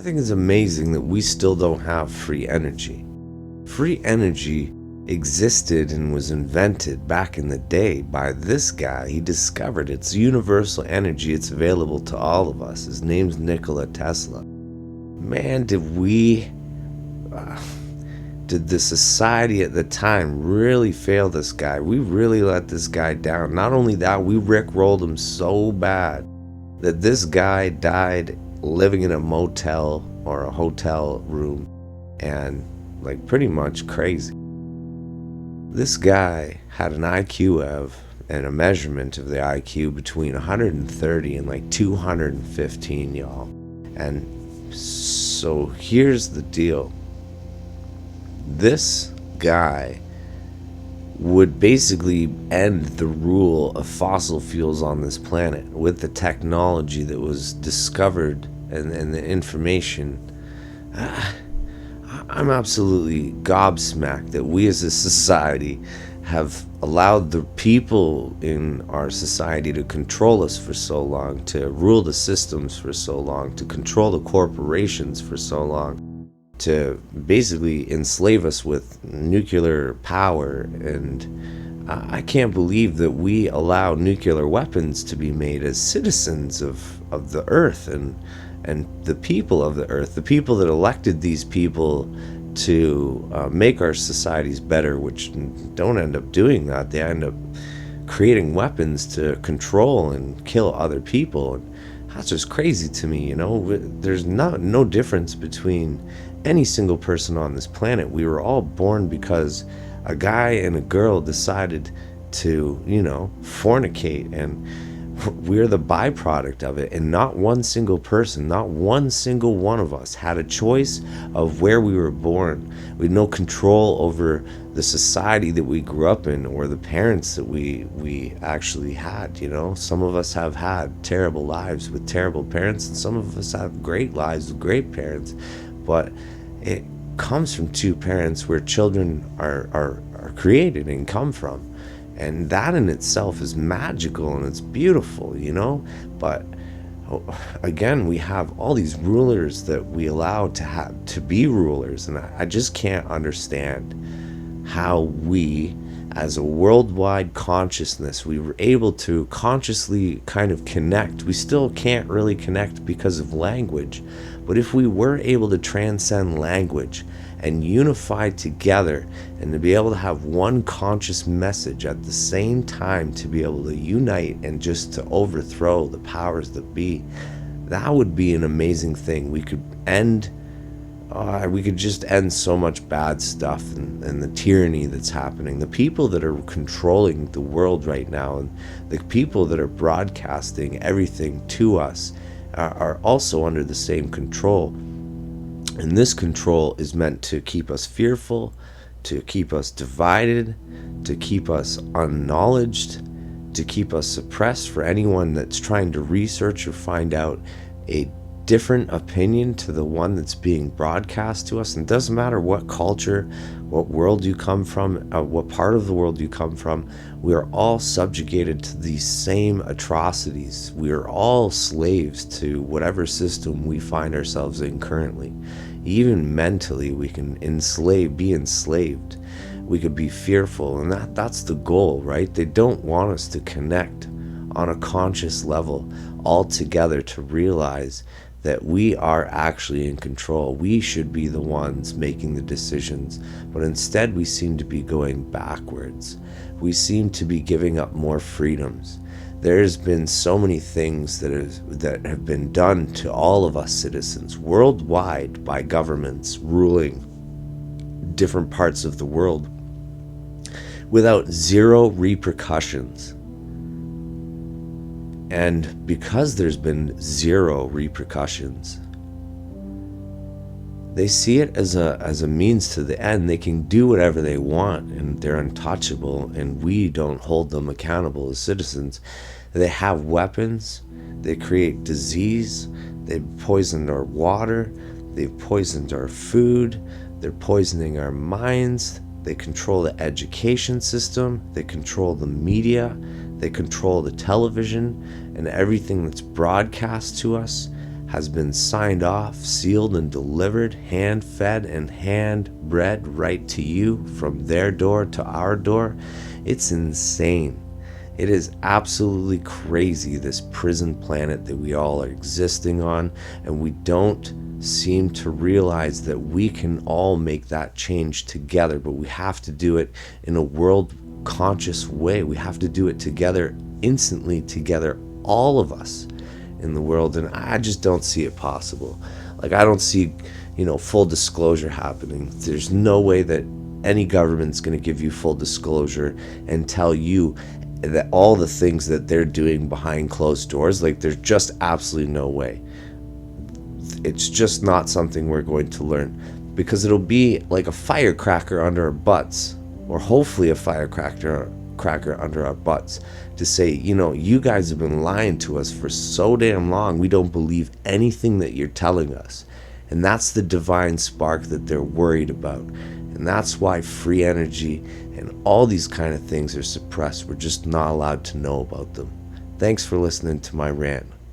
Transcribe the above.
I think it's amazing that we still don't have free energy. Free energy existed and was invented back in the day by this guy. He discovered it's universal energy. It's available to all of us. His name's Nikola Tesla. Man, did the society at the time really fail this guy? We really let this guy down. Not only that, we rickrolled him so bad that this guy died living in a motel or a hotel room and like pretty much crazy. This guy had an IQ and a measurement of the IQ between 130 and like 215, y'all. And so here's the deal. This guy would basically end the rule of fossil fuels on this planet with the technology that was discovered and the information. I'm absolutely gobsmacked that we as a society have allowed the people in our society to control us for so long, to rule the systems for so long, to control the corporations for so long, to basically enslave us with nuclear power. And I can't believe that we allow nuclear weapons to be made as citizens of the earth and the people of the earth, the people that elected these people to make our societies better, which don't end up doing that. They end up creating weapons to control and kill other people. And that's just crazy to me, you know. There's no difference between any single person on this planet. We were all born because a guy and a girl decided to, fornicate, and we're the byproduct of it. And not one single person, not one single one of us had a choice of where we were born. We had no control over the society that we grew up in or the parents that we actually had. Some of us have had terrible lives with terrible parents, and some of us have great lives with great parents. But it comes from two parents where children are created and come from. And that in itself is magical and it's beautiful, But again, we have all these rulers that we allow to be rulers. And I just can't understand how we, as a worldwide consciousness, we were able to consciously kind of connect. We still can't really connect because of language. But if we were able to transcend language and unify together and to be able to have one conscious message at the same time, to be able to unite and just to overthrow the powers that be, that would be an amazing thing. We could just end so much bad stuff and the tyranny that's happening. The people that are controlling the world right now and the people that are broadcasting everything to us are also under the same control. And this control is meant to keep us fearful, to keep us divided, to keep us unknowledged, to keep us suppressed. For anyone that's trying to research or find out a different opinion to the one that's being broadcast to us, and it doesn't matter what culture, what world you come from, what part of the world you come from, we are all subjugated to these same atrocities. We are all slaves to whatever system we find ourselves in currently. Even mentally, we can be enslaved. We could be fearful, and that's the goal, right? They don't want us to connect on a conscious level all together to realize that we are actually in control. We should be the ones making the decisions, but instead we seem to be going backwards. We seem to be giving up more freedoms. There's been so many things that have been done to all of us citizens worldwide by governments ruling different parts of the world without zero repercussions. And because there's been zero repercussions, they see it as a means to the end. They can do whatever they want and they're untouchable, and we don't hold them accountable as citizens. They have weapons, they create disease, they've poisoned our water, they've poisoned our food, they're poisoning our minds, they control the education system, they control the media, they control the television and everything that's broadcast to us. has been signed off, sealed, and delivered, hand-fed and hand-bred right to you from their door to our door. It's insane. It is absolutely crazy, this prison planet that we all are existing on, and we don't seem to realize that we can all make that change together, but we have to do it in a world conscious way. We have to do it together, instantly together, all of us in the world, and I just don't see it possible. Like, I don't see, full disclosure happening. There's no way that any government's going to give you full disclosure and tell you that all the things that they're doing behind closed doors, like, there's just absolutely no way. It's just not something we're going to learn, because it'll be like a firecracker under our butts, or hopefully a firecracker under our butts, to say, you guys have been lying to us for so damn long, we don't believe anything that you're telling us. And that's the divine spark that they're worried about. And that's why free energy and all these kind of things are suppressed. We're just not allowed to know about them. Thanks for listening to my rant.